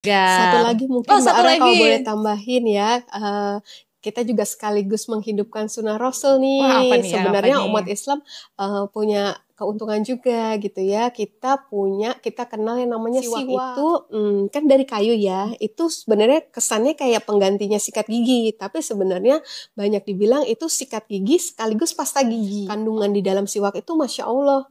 Satu Gar. lagi mungkin Oh, Mbak satu Ara kalau lagi. boleh tambahin ya, kita juga sekaligus menghidupkan sunnah Rasul Wah, apa nih. nih? Apa Sebenarnya nih? umat Islam punya keuntungan juga gitu ya. Kita kenal yang namanya siwak itu kan dari kayu ya. Itu sebenarnya kesannya kayak penggantinya sikat gigi, tapi sebenarnya banyak dibilang itu sikat gigi sekaligus pasta gigi. Kandungan di dalam siwak itu Masya Allah,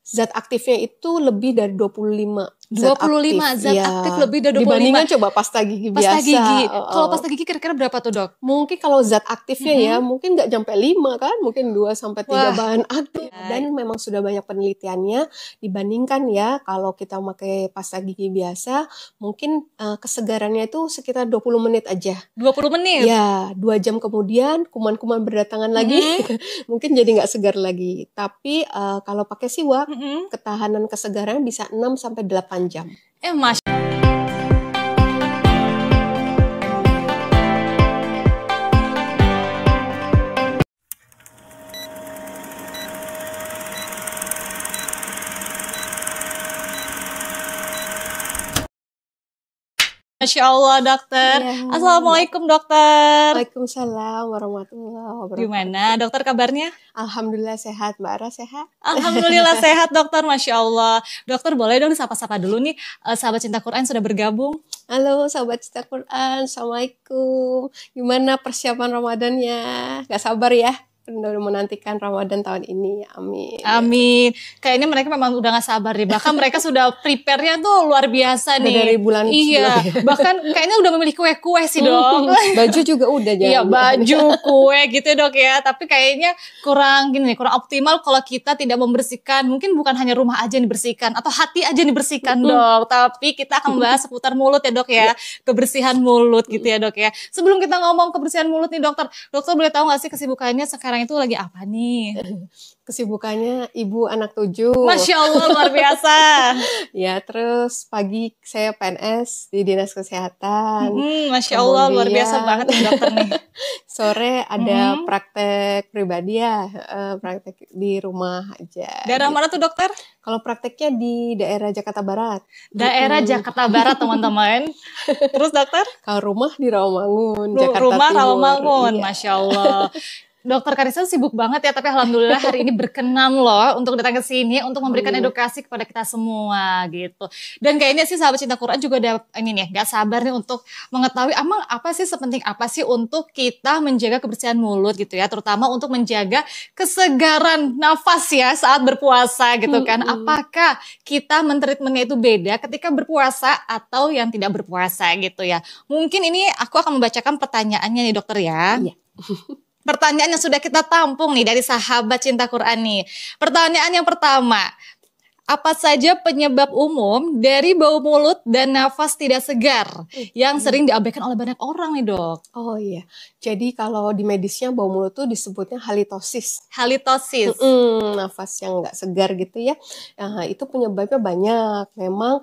zat aktifnya itu lebih dari 25 zat 25 aktif. zat Ya, aktif lebih dari 25. dibandingkan coba pasta gigi Pasta biasa. gigi. Kalau pasta gigi kira-kira berapa tuh, Dok? Mungkin kalau zat aktifnya ya, mungkin nggak sampai 5 kan, mungkin 2 sampai 3 Wah. bahan aktif. Dan memang sudah banyak penelitiannya dibandingkan ya kalau kita pakai pasta gigi biasa, mungkin kesegarannya itu sekitar 20 menit aja. 20 menit? Ya, 2 jam kemudian kuman-kuman berdatangan lagi, mungkin jadi nggak segar lagi. Tapi kalau pakai siwak, ketahanan kesegaran bisa 6 sampai 8 jam. Masya Allah, dokter. Ya. Assalamualaikum, dokter. Waalaikumsalam warahmatullahi wabarakatuh. Gimana, dokter kabarnya? Alhamdulillah sehat, Mbak Ara sehat? Alhamdulillah sehat, dokter. Masya Allah. Dokter, boleh dong sapa-sapa dulu nih, sahabat cinta Quran sudah bergabung. Halo, sahabat cinta Quran. Assalamualaikum. Gimana persiapan Ramadannya? Gak sabar ya? Udah menantikan Ramadan tahun ini. Amin. Amin. Kayaknya mereka memang udah gak sabar deh. Bahkan mereka sudah prepare-nya tuh luar biasa nih. Dari bulan. Iya. Bahkan kayaknya udah memilih kue-kue sih, Dok. Baju juga udah jangan. Iya, baju, kue gitu, Dok ya. Tapi kayaknya kurang optimal kalau kita tidak membersihkan. Mungkin bukan hanya rumah aja yang dibersihkan atau hati aja yang dibersihkan, Dok. Tapi kita akan membahas seputar mulut ya, Dok ya. Kebersihan mulut gitu ya, Dok ya. Sebelum kita ngomong kebersihan mulut nih, dokter boleh tahu gak sih kesibukannya sekarang itu lagi apa nih? Kesibukannya ibu anak 7. Masya Allah, luar biasa. Ya, terus pagi saya PNS di Dinas Kesehatan. Masya Allah, luar biasa banget nih dokter nih. Sore ada praktek pribadi ya, praktek di rumah aja. Daerah mana tuh, dokter? Kalau prakteknya di daerah Jakarta Barat. Daerah Jakarta Barat, teman-teman. Terus, dokter? Kalau rumah di Rawamangun, Jakarta Rumah Timur. Rawamangun, Iya. Masya Allah. Dokter Karissa sibuk banget ya, tapi alhamdulillah hari ini berkenan loh untuk datang ke sini untuk memberikan edukasi kepada kita semua gitu. Dan kayaknya sih sahabat cinta Quran juga udah ini nih, gak sabar nih untuk mengetahui emang apa sih, sepenting apa sih untuk kita menjaga kebersihan mulut gitu ya, terutama untuk menjaga kesegaran nafas ya saat berpuasa gitu kan. Apakah kita mentreatmentnya itu beda ketika berpuasa atau yang tidak berpuasa gitu ya. Mungkin ini aku akan membacakan pertanyaannya nih dokter ya. Iya. Pertanyaan yang sudah kita tampung nih dari sahabat cinta Quran nih. Pertanyaan yang pertama, apa saja penyebab umum dari bau mulut dan nafas tidak segar yang sering diabaikan oleh banyak orang nih, Dok? Oh iya, jadi kalau di medisnya bau mulut tuh disebutnya halitosis. Halitosis. Nafas yang nggak segar gitu ya. Itu penyebabnya banyak. Memang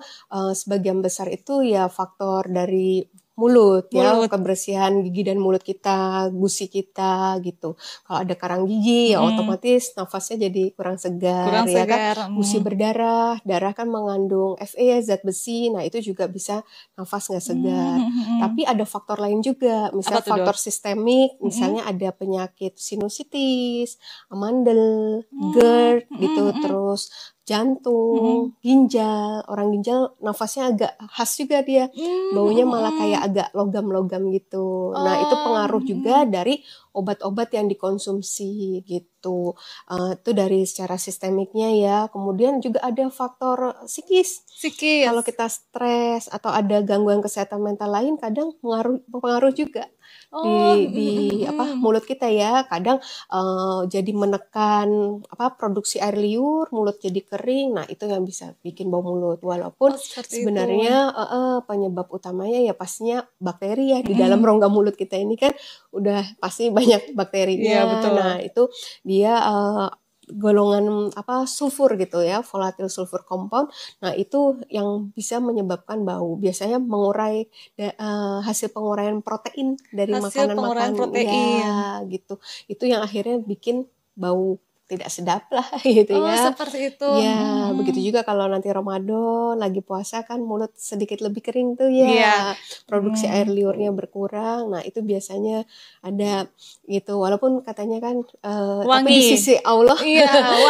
sebagian besar itu ya faktor dari mulut ya, kebersihan gigi dan mulut kita, gusi kita gitu. Kalau ada karang gigi ya otomatis nafasnya jadi kurang segar ya kan. Gusi berdarah, darah kan mengandung Fe, zat besi. Nah, itu juga bisa nafas nggak segar. Tapi ada faktor lain juga, misalnya faktor sistemik, misalnya ada penyakit sinusitis, amandel, GERD gitu, terus jantung, ginjal. Orang ginjal nafasnya agak khas juga dia. Baunya malah kayak agak logam-logam gitu. Nah, itu pengaruh juga dari obat-obat yang dikonsumsi gitu. Itu dari secara sistemiknya ya. Kemudian juga ada faktor psikis. Kalau kita stres atau ada gangguan kesehatan mental lain, kadang pengaruh juga. Di mulut kita ya, kadang jadi menekan produksi air liur, mulut jadi kering. Nah, itu yang bisa bikin bau mulut. Walaupun sebenarnya penyebab utamanya ya pastinya bakteri ya. Di dalam rongga mulut kita ini kan udah pasti banyak bakterinya. Iya, betul. Nah, itu dia golongan sulfur gitu ya, volatile sulfur compound. Nah, itu yang bisa menyebabkan bau. Biasanya mengurai hasil penguraian protein dari makanan-makanan ya gitu. Itu yang akhirnya bikin bau tidak sedap lah gitu Oh, ya. seperti itu. Ya, begitu juga kalau nanti Ramadan lagi puasa kan mulut sedikit lebih kering tuh Iya. ya. Produksi air liurnya berkurang. Nah, itu biasanya ada gitu. Walaupun katanya kan tapi di Wangi. sisi Allah Iya,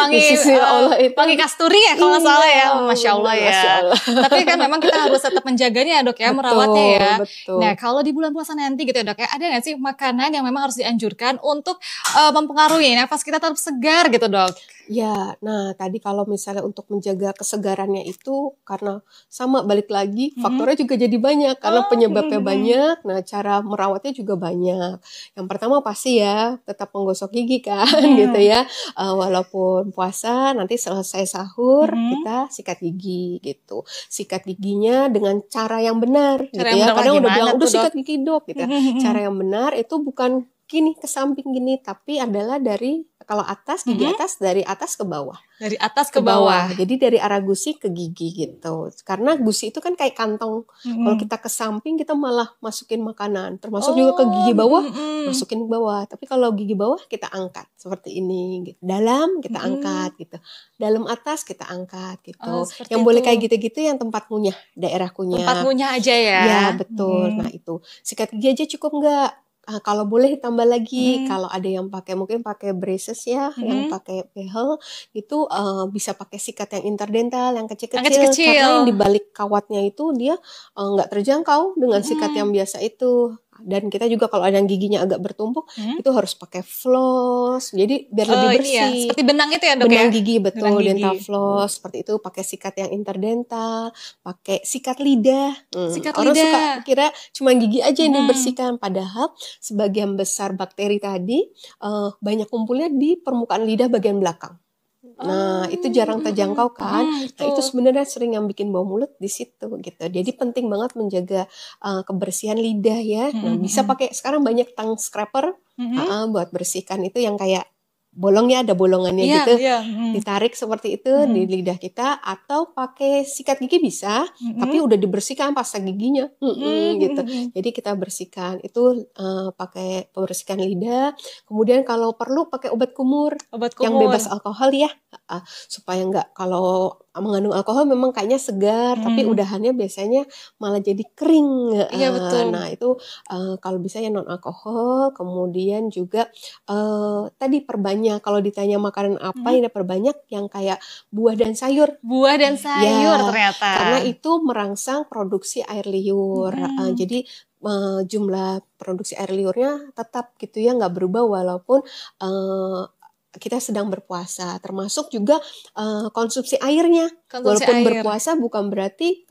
di sisi Allah itu wangi kasturi ya kalau nggak salah ya. Masya Allah benar, ya. Masya Allah. Tapi kan memang kita harus tetap menjaganya ya dok ya, merawatnya ya. Betul. Nah kalau di bulan puasa nanti gitu ya dok ya, ada nggak sih makanan yang memang harus dianjurkan untuk mempengaruhi nafas kita tetap segar gitu dok? Ya, nah tadi kalau misalnya untuk menjaga kesegarannya itu karena sama balik lagi faktornya juga jadi banyak karena penyebabnya banyak. Nah, cara merawatnya juga banyak. Yang pertama pasti ya tetap menggosok gigi kan gitu ya. Walaupun puasa nanti selesai sahur kita sikat gigi gitu. Sikat giginya dengan cara yang benar gitu ya. Kadang udah bilang udah sikat gigi dok gitu. Cara yang benar itu bukan gini ke samping gini tapi adalah dari kalau atas gigi atas dari atas ke bawah. Dari atas ke bawah. Jadi dari arah gusi ke gigi gitu. Karena gusi itu kan kayak kantong. Kalau kita ke samping kita malah masukin makanan. Termasuk juga ke gigi bawah masukin ke bawah. Tapi kalau gigi bawah kita angkat seperti ini gitu. Dalam kita angkat gitu. Dalam atas kita angkat gitu. Yang boleh kayak gitu-gitu yang tempat ngunyah, daerah kunyah. Tempat ngunyah aja ya. Ya betul. Nah itu sikat gigi aja cukup nggak? Kalau boleh tambah lagi, kalau ada yang mungkin pakai braces ya, yang pakai behel itu bisa pakai sikat yang interdental, yang kecil-kecil, karena yang di balik kawatnya itu dia nggak terjangkau dengan sikat yang biasa itu. Dan kita juga kalau ada yang giginya agak bertumpuk itu harus pakai floss, jadi biar lebih bersih. Iya. Seperti benang itu ya dok benang ya? Gigi betul, gigi. Dental floss seperti itu, pakai sikat yang interdental, pakai sikat lidah. Orang suka kira cuma gigi aja yang dibersihkan, padahal sebagian besar bakteri tadi banyak kumpulnya di permukaan lidah bagian belakang. Nah, itu jarang terjangkau kan. Nah, itu sebenarnya sering yang bikin bau mulut di situ gitu. Jadi penting banget menjaga kebersihan lidah ya. Nah, bisa pakai sekarang banyak tongue scraper buat bersihkan itu yang kayak bolongnya ada bolongannya gitu. Ditarik seperti itu di lidah kita atau pakai sikat gigi bisa, tapi udah dibersihkan pasta giginya gitu. Jadi kita bersihkan itu pakai pembersihkan lidah. Kemudian kalau perlu pakai obat kumur yang bebas alkohol ya. Supaya nggak, kalau mengandung alkohol memang kayaknya segar, tapi udahannya biasanya malah jadi kering. Iya betul. Nah itu kalau bisa ya non alkohol. Kemudian juga tadi perbanyak, kalau ditanya makanan apa yang perbanyak, yang kayak buah dan sayur. Buah dan sayur ya, ternyata. Karena itu merangsang produksi air liur. Jadi jumlah produksi air liurnya tetap gitu ya, nggak berubah walaupun kita sedang berpuasa, termasuk juga konsumsi airnya. Walaupun berpuasa bukan berarti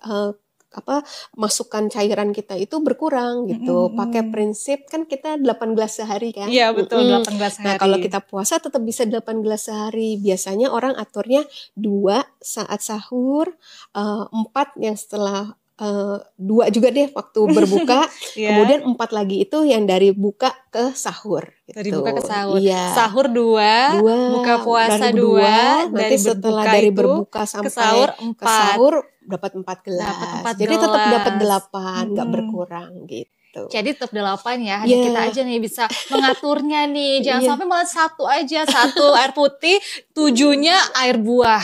masukan cairan kita itu berkurang gitu. Pakai prinsip kan kita 8 gelas sehari kan. Iya betul, 8 gelas sehari. Nah kalau kita puasa tetap bisa 8 gelas sehari. Biasanya orang aturnya 2 saat sahur, 4 yang setelah 2 juga deh waktu berbuka, kemudian 4 lagi itu yang dari buka ke sahur. Gitu. Dari buka ke sahur. Iya. Sahur 2, buka puasa 2, nanti setelah dari berbuka sampai ke sahur dapat 4 gelas. Jadi tetap dapat 8, nggak berkurang gitu. Jadi tetap 8 ya, hanya kita aja nih bisa mengaturnya nih. Jangan sampai malah 1 aja, 1 air putih, 7-nya air buah.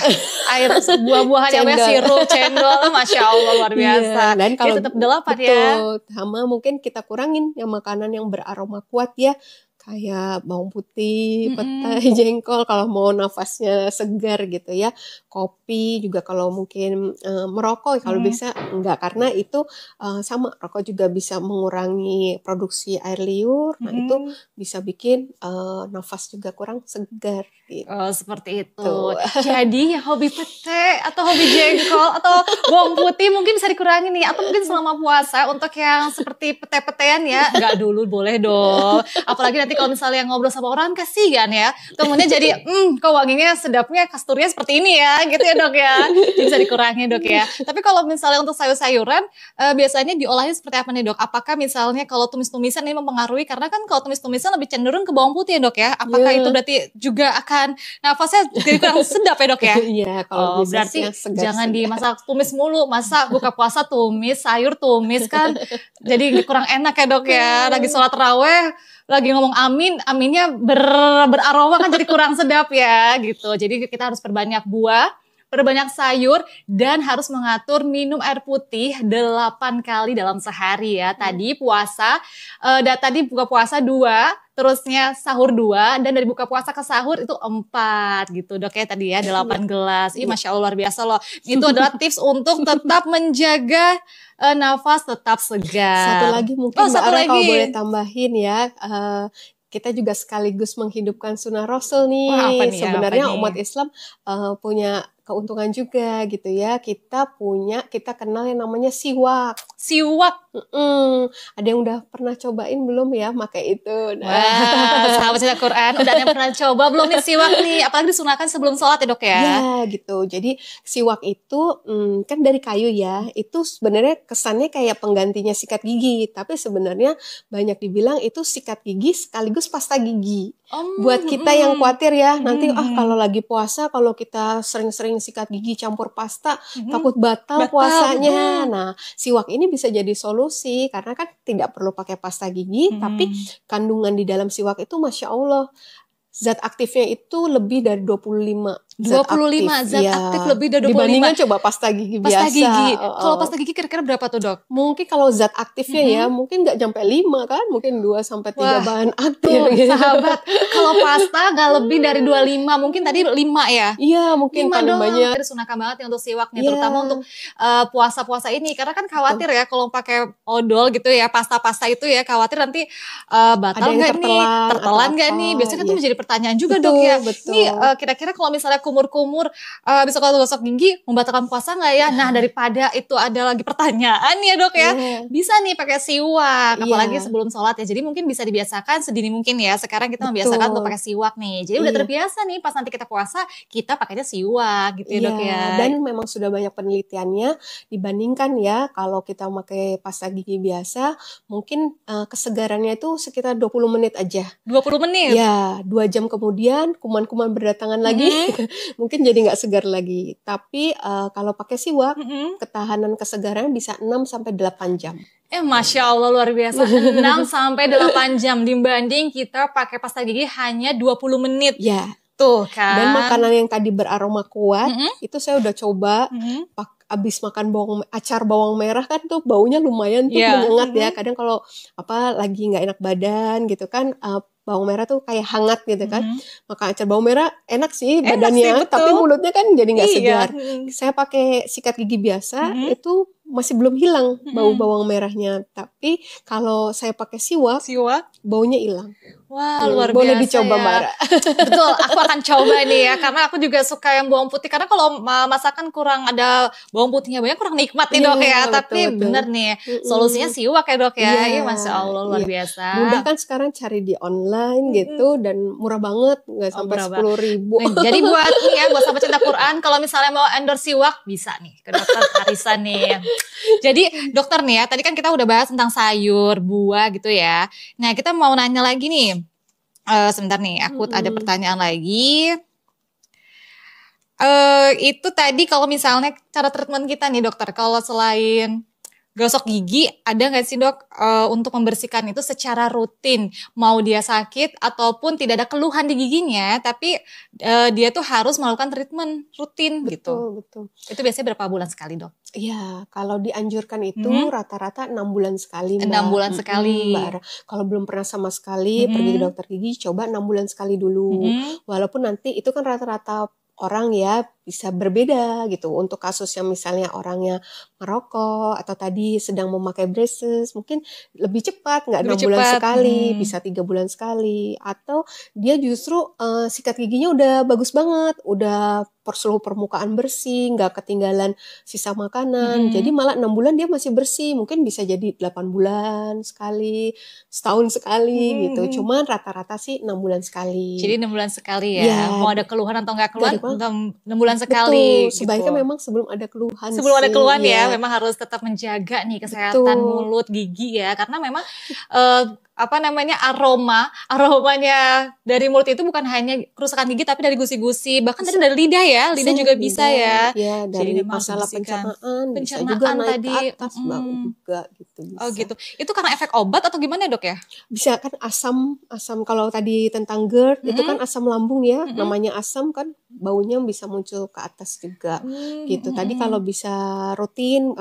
Air buah-buahan yang sirup, cendol, Masya Allah luar biasa. Dan kalau tetap 8 ya. Sama mungkin kita kurangin yang makanan yang beraroma kuat ya. Kayak bawang putih, petai, jengkol kalau mau nafasnya segar gitu ya. Kopi juga kalau mungkin merokok kalau bisa enggak, karena itu sama, rokok juga bisa mengurangi produksi air liur. Nah itu bisa bikin nafas juga kurang segar gitu. Oh seperti itu. Jadi yang hobi pete atau hobi jengkol atau bawang putih mungkin bisa dikurangi nih, atau mungkin selama puasa untuk yang seperti pete-petean ya, enggak dulu boleh dong. Apalagi nanti kalau misalnya ngobrol sama orang kasihan ya, kemudian jadi kok wanginya sedapnya kasturnya seperti ini ya gitu ya dok ya. Jadi bisa dikurangi dok ya. Tapi kalau misalnya untuk sayur-sayuran biasanya diolahnya seperti apa nih dok? Apakah misalnya kalau tumis-tumisan ini mempengaruhi, karena kan kalau tumis-tumisan lebih cenderung ke bawang putih ya dok ya. Apakah itu berarti juga akan nafasnya jadi kurang sedap ya dok ya? Iya, kalau berarti jangan dimasak tumis mulu, masa buka puasa tumis, sayur tumis kan jadi kurang enak ya dok ya. Lagi sholat raweh lagi ngomong amin, aminnya beraroma kan jadi kurang sedap ya gitu. Jadi kita harus perbanyak buah, perbanyak sayur, dan harus mengatur minum air putih 8 kali dalam sehari ya. Tadi puasa, tadi buka puasa 2, terusnya sahur 2, dan dari buka puasa ke sahur itu 4 gitu dok ya tadi ya, 8 gelas. Ih Masya Allah luar biasa loh. Itu adalah tips untuk tetap menjaga nafas tetap segar. Satu lagi mungkin Mbak Ara kalau boleh tambahin ya, kita juga sekaligus menghidupkan sunnah Rasul nih. Wah, apa nih, sebenarnya apa nih? umat Islam punya keuntungan juga gitu ya. Kita kenal yang namanya siwak. Siwak. Ada yang udah pernah cobain belum ya pakai itu? Nah. Wah, sahabat cerita Quran udah ada yang pernah coba belum nih siwak nih? Apalagi disunahkan sebelum sholat ya dok ya? Ya gitu. Jadi siwak itu kan dari kayu ya. Itu sebenarnya kesannya kayak penggantinya sikat gigi, tapi sebenarnya banyak dibilang itu sikat gigi sekaligus pasta gigi. Buat kita yang khawatir ya, nanti kalau lagi puasa, kalau kita sering-sering sikat gigi campur pasta, takut batal puasanya. Nah, siwak ini bisa jadi solusi karena kan tidak perlu pakai pasta gigi, tapi kandungan di dalam siwak itu Masya Allah, zat aktifnya itu lebih dari 25 zat aktif lebih dari 25. Dibandingkan coba pasta gigi biasa. Gigi. Kalau pasta gigi kira-kira berapa tuh dok? Mungkin kalau zat aktifnya ya mungkin nggak sampai 5 kan, mungkin 2-3 bahan aktif. Gitu. Sahabat, kalau pasta nggak lebih dari 25, mungkin tadi 5 ya? Iya mungkin paling banyak. Disunahkan banget ya untuk siwak nih, terutama untuk puasa-puasa ini, karena kan khawatir ya kalau pakai odol gitu ya, pasta-pasta itu ya, khawatir nanti batal nggak nih, tertelan nggak nih, biasanya kan itu menjadi pertanyaan juga dok ya. Nih kira-kira kalau misalnya kumur-kumur bisa kalau gosok gigi membatalkan puasa nggak ya? Nah daripada itu ada lagi pertanyaan ya dok ya, bisa nih pakai siwak, apalagi sebelum sholat ya. Jadi mungkin bisa dibiasakan sedini mungkin ya. Sekarang kita membiasakan untuk pakai siwak nih. Jadi udah terbiasa nih pas nanti kita puasa kita pakainya siwak gitu ya dok ya. Dan memang sudah banyak penelitiannya dibandingkan ya kalau kita pakai pasta gigi biasa, mungkin kesegarannya itu sekitar 20 menit aja. 20 menit? Ya, 2 jam kemudian kuman-kuman berdatangan lagi. Mungkin jadi nggak segar lagi. Tapi kalau pakai siwak, ketahanan kesegaran bisa 6-8 jam. Masya Allah luar biasa, 6-8 jam dibanding kita pakai pasta gigi hanya 20 menit. Ya. Tuh kan. Dan makanan yang tadi beraroma kuat, itu saya udah coba. Abis makan acar bawang merah kan tuh baunya lumayan tuh menyengat ya. Kadang kalau lagi nggak enak badan gitu kan, bawang merah tuh kayak hangat gitu kan. Makan acar bawang merah enak sih badannya, tapi mulutnya kan jadi nggak segar. Saya pakai sikat gigi biasa itu masih belum hilang bau bawang merahnya, tapi kalau saya pakai siwak baunya hilang. Wah luar biasa. Boleh dicoba ya. Mbak Ara. Betul, aku akan coba nih ya, karena aku juga suka yang bawang putih, karena kalau masakan kurang ada bawang putihnya banyak kurang nikmat nih dok ya. Tapi bener nih solusinya siwak ya dok ya. Iya Masya Allah luar biasa. Mudah kan sekarang cari di online gitu dan murah banget, nggak sampai 10.000. Jadi buat nih ya, buat sahabat cinta Quran, kalau misalnya mau endorse siwak bisa nih ke dokter Karissa nih. Jadi dokter nih ya, tadi kan kita udah bahas tentang sayur, buah gitu ya. Nah kita mau nanya lagi nih. Sebentar nih, aku ada pertanyaan lagi. Itu tadi kalau misalnya cara treatment kita nih dokter, kalau selain gosok gigi, ada nggak sih dok untuk membersihkan itu secara rutin? Mau dia sakit ataupun tidak ada keluhan di giginya, tapi dia tuh harus melakukan treatment rutin gitu. Betul. Itu biasanya berapa bulan sekali dok? Iya, kalau dianjurkan itu rata-rata 6 bulan sekali Mbak. 6 bulan sekali. Mbak Ara. Kalau belum pernah sama sekali pergi ke dokter gigi, coba 6 bulan sekali dulu. Walaupun nanti itu kan rata-rata orang ya bisa berbeda gitu. Untuk kasus yang misalnya orangnya merokok atau tadi sedang memakai braces, mungkin lebih cepat, nggak 6 bulan sekali, bisa 3 bulan sekali. Atau dia justru sikat giginya udah bagus banget, udah seluruh permukaan bersih, nggak ketinggalan sisa makanan. Jadi malah 6 bulan dia masih bersih, mungkin bisa jadi 8 bulan sekali, setahun sekali gitu. Cuman rata-rata sih 6 bulan sekali. Jadi 6 bulan sekali ya. Mau ada keluhan atau nggak keluhan, 6 bulan sekali. Betul, sebaiknya gitu. memang sebelum ada keluhan Sebelum ada sih, keluhan ya, ya. memang harus tetap menjaga nih kesehatan Betul. mulut, gigi ya. Karena memang apa namanya aromanya dari mulut itu bukan hanya kerusakan gigi tapi dari gusi-gusi, bahkan Bisa, dari lidah ya. Lidah bisa juga bisa lidah, ya. ya Jadi dari memang harus masalah dibersihkan. pencernaan bisa juga Pencernaan naik ke tadi, atas, bau juga gitu oh bisa. gitu. Itu karena efek obat atau gimana ya, Dok ya? Bisa kan asam kalau tadi tentang GERD itu kan asam lambung ya, namanya asam kan baunya bisa muncul ke atas juga gitu. Tadi kalau bisa rutin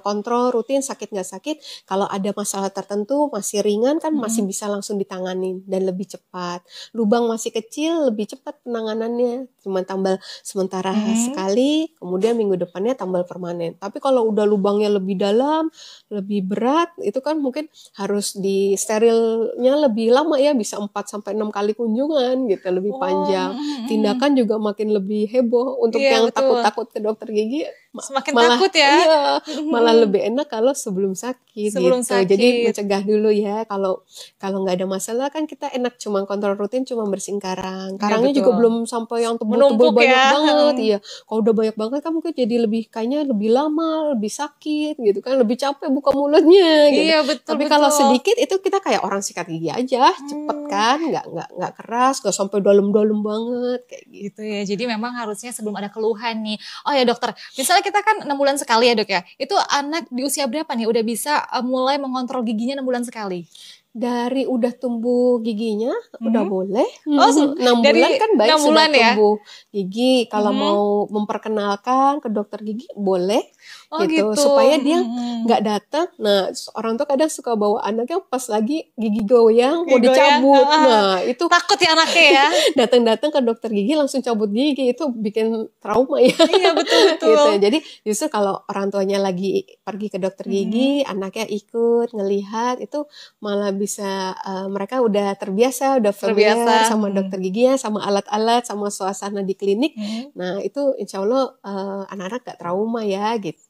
kontrol rutin sakit nggak sakit, kalau ada masalah tertentu masih ringan kan masih bisa langsung ditanganin dan lebih cepat. Lubang masih kecil lebih cepat penanganannya, cuma tambal sementara sekali, kemudian minggu depannya tambal permanen. Tapi kalau udah lubangnya lebih dalam, lebih berat, itu kan mungkin harus di sterilnya lebih lama ya, bisa 4 sampai 6 kali kunjungan gitu, lebih panjang. Tindakan juga makin lebih heboh. Untuk Iya, yang betul. takut-takut ke dokter gigi Semakin malah takut ya. iya, malah lebih enak kalau sebelum sakit Sebelum gitu. Jadi sakit. mencegah dulu ya. Kalau nggak ada masalah kan kita enak cuma kontrol rutin, cuma bersihin karang. Iya, Karangnya juga betul. belum sampai yang tebel-tebel Menumpuk banyak ya. banget. Iya. Kalau udah banyak banget kan mungkin jadi kayaknya lebih lama, lebih sakit gitu kan, lebih capek buka mulutnya gitu. Iya, betul Tapi kalau betul. sedikit itu kita kayak orang sikat gigi aja, cepet kan, nggak keras, nggak sampai dalam-dalam banget kayak gitu. Gitu ya. Jadi memang harusnya sebelum ada keluhan nih. Oh ya dokter, misalnya kita kan 6 bulan sekali ya dok ya. Itu anak di usia berapa nih udah bisa mulai mengontrol giginya 6 bulan sekali? Dari udah tumbuh giginya udah boleh. Oh, 6 dari bulan kan baik 6 sudah bulan ya? tumbuh gigi. Kalau mau memperkenalkan ke dokter gigi boleh Oh gitu, gitu. supaya dia nggak datang. Nah, orang tuh kadang suka bawa anaknya pas lagi gigi goyang mau Gigi goyang, dicabut. Nah, itu takut ya anaknya ya. datang-datang ke dokter gigi langsung cabut gigi, itu bikin trauma ya. Iya betul Gitu. betul. Jadi justru kalau orang tuanya lagi pergi ke dokter gigi, anaknya ikut ngelihat, itu malah bisa mereka udah terbiasa, udah familiar sama dokter giginya, sama alat-alat, sama suasana di klinik. Nah, itu insya Allah anak-anak gak trauma ya gitu.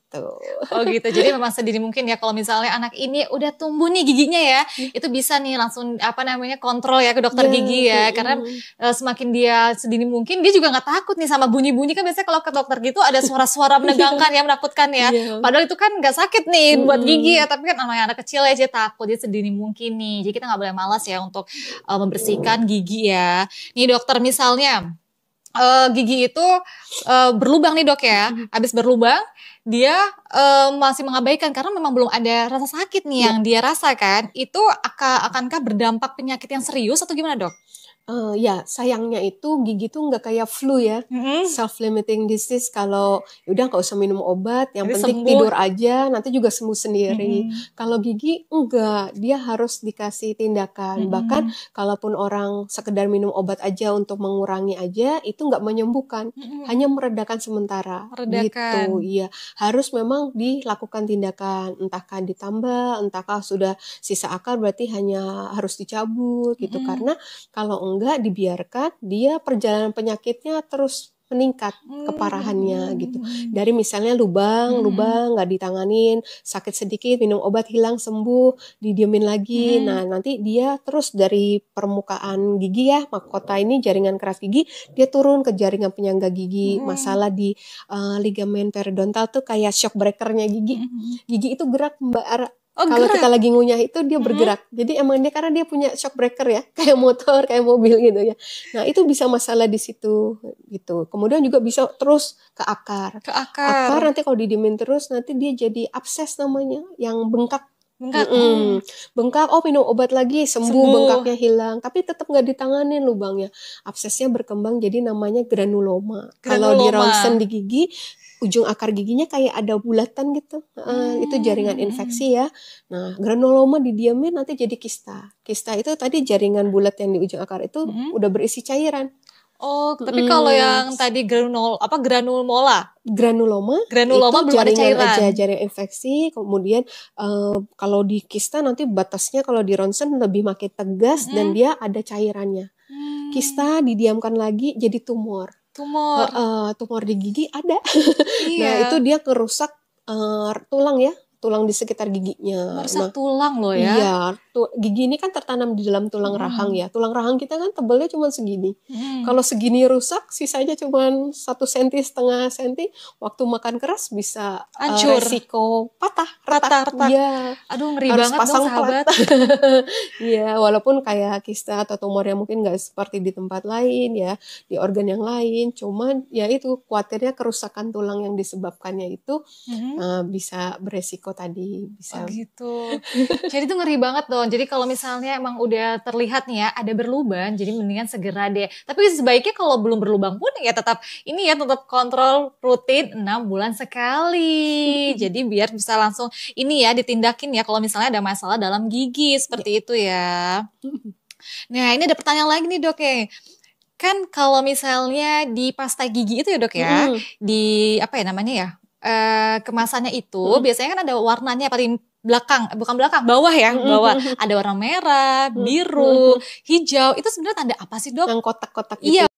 Oh gitu, jadi memang sedini mungkin ya kalau misalnya anak ini udah tumbuh nih giginya ya, itu bisa nih langsung apa namanya kontrol ya ke dokter gigi ya, karena semakin dia sedini mungkin dia juga nggak takut nih sama bunyi-bunyi, kan biasanya kalau ke dokter gitu ada suara-suara menegangkan ya, menakutkan ya, padahal itu kan nggak sakit nih buat gigi ya, tapi kan namanya anak kecil ya dia takut, dia sedini mungkin nih, jadi kita nggak boleh malas ya untuk membersihkan gigi ya. Nih dokter misalnya gigi itu berlubang nih dok ya, habis berlubang dia masih mengabaikan karena memang belum ada rasa sakit nih yang dia rasakan, itu akankah berdampak penyakit yang serius atau gimana dok? Ya sayangnya itu gigi tuh nggak kayak flu ya, self-limiting disease. Kalau udah nggak usah minum obat, yang Jadi penting sembuh. tidur aja, nanti juga sembuh sendiri. Kalau gigi enggak, dia harus dikasih tindakan. Bahkan kalaupun orang sekedar minum obat aja untuk mengurangi aja, itu nggak menyembuhkan, hanya meredakan sementara. Gitu, iya. Harus memang dilakukan tindakan, entahkah ditambal, entahkah sudah sisa akar berarti hanya harus dicabut gitu. Karena kalau enggak dibiarkan, dia perjalanan penyakitnya terus meningkat keparahannya gitu. Dari misalnya lubang nggak ditanganin, sakit sedikit, minum obat hilang sembuh, didiemin lagi. Nah, nanti dia terus dari permukaan gigi ya, mahkota ini jaringan keras gigi, dia turun ke jaringan penyangga gigi. Masalah di ligamen periodontal tuh kayak shock breakernya gigi. Gigi itu gerak Mbak. Kalau kita lagi ngunyah itu dia bergerak. Jadi emang dia karena dia punya shock breaker ya, kayak motor, kayak mobil gitu ya. Nah, itu bisa masalah di situ gitu. Kemudian juga bisa terus ke akar. Akar nanti kalau didiemin terus nanti dia jadi abses namanya, yang bengkak. Bengkak, minum obat lagi sembuh, bengkaknya hilang, tapi tetap nggak ditanganin lubangnya. Absesnya berkembang jadi namanya granuloma. Kalau di ronsen di gigi, ujung akar giginya kayak ada bulatan gitu. Itu jaringan infeksi ya. Nah, granuloma didiamin nanti jadi kista. Kista itu tadi jaringan bulat yang di ujung akar itu udah berisi cairan. Oh, tapi kalau yang tadi granuloma itu belum ada jaringan cairan. aja, jaringan infeksi. Kemudian kalau di kista nanti batasnya kalau di ronsen lebih makin tegas dan dia ada cairannya. Kista didiamkan lagi jadi tumor. Tumor di gigi ada. Nah, itu dia kerusak tulang ya. tulang di sekitar giginya. Merusak tulang loh ya. Iya, gigi ini kan tertanam di dalam tulang rahang ya. Tulang rahang kita kan tebalnya cuma segini. Kalau segini rusak, sisanya cuma 1,5 cm. Waktu makan keras bisa Hancur. resiko patah, retak. Iya. Aduh, ngeri Harus banget pasang dong sahabat. Iya, walaupun kayak kista atau tumor yang mungkin nggak seperti di tempat lain ya, di organ yang lain. Cuman ya itu khawatirnya kerusakan tulang yang disebabkannya itu bisa beresiko tadi. Bisa. Oh gitu. Jadi itu ngeri banget dong. Jadi kalau misalnya emang udah terlihat nih ya ada berlubang, jadi mendingan segera deh. Tapi sebaiknya kalau belum berlubang pun ya tetap ini ya, tetap kontrol rutin 6 bulan sekali. Jadi biar bisa langsung ini ya ditindakin ya kalau misalnya ada masalah dalam gigi seperti itu ya. Nah ini ada pertanyaan lagi nih dok ya. Kan kalau misalnya di pasta gigi itu ya dok ya, di apa ya namanya ya, kemasannya itu biasanya kan ada warnanya paling belakang, bukan belakang, bawah ya, bawah ada warna merah, biru, hijau. Itu sebenarnya tanda apa sih dok? Yang kotak-kotak Iya. gitu.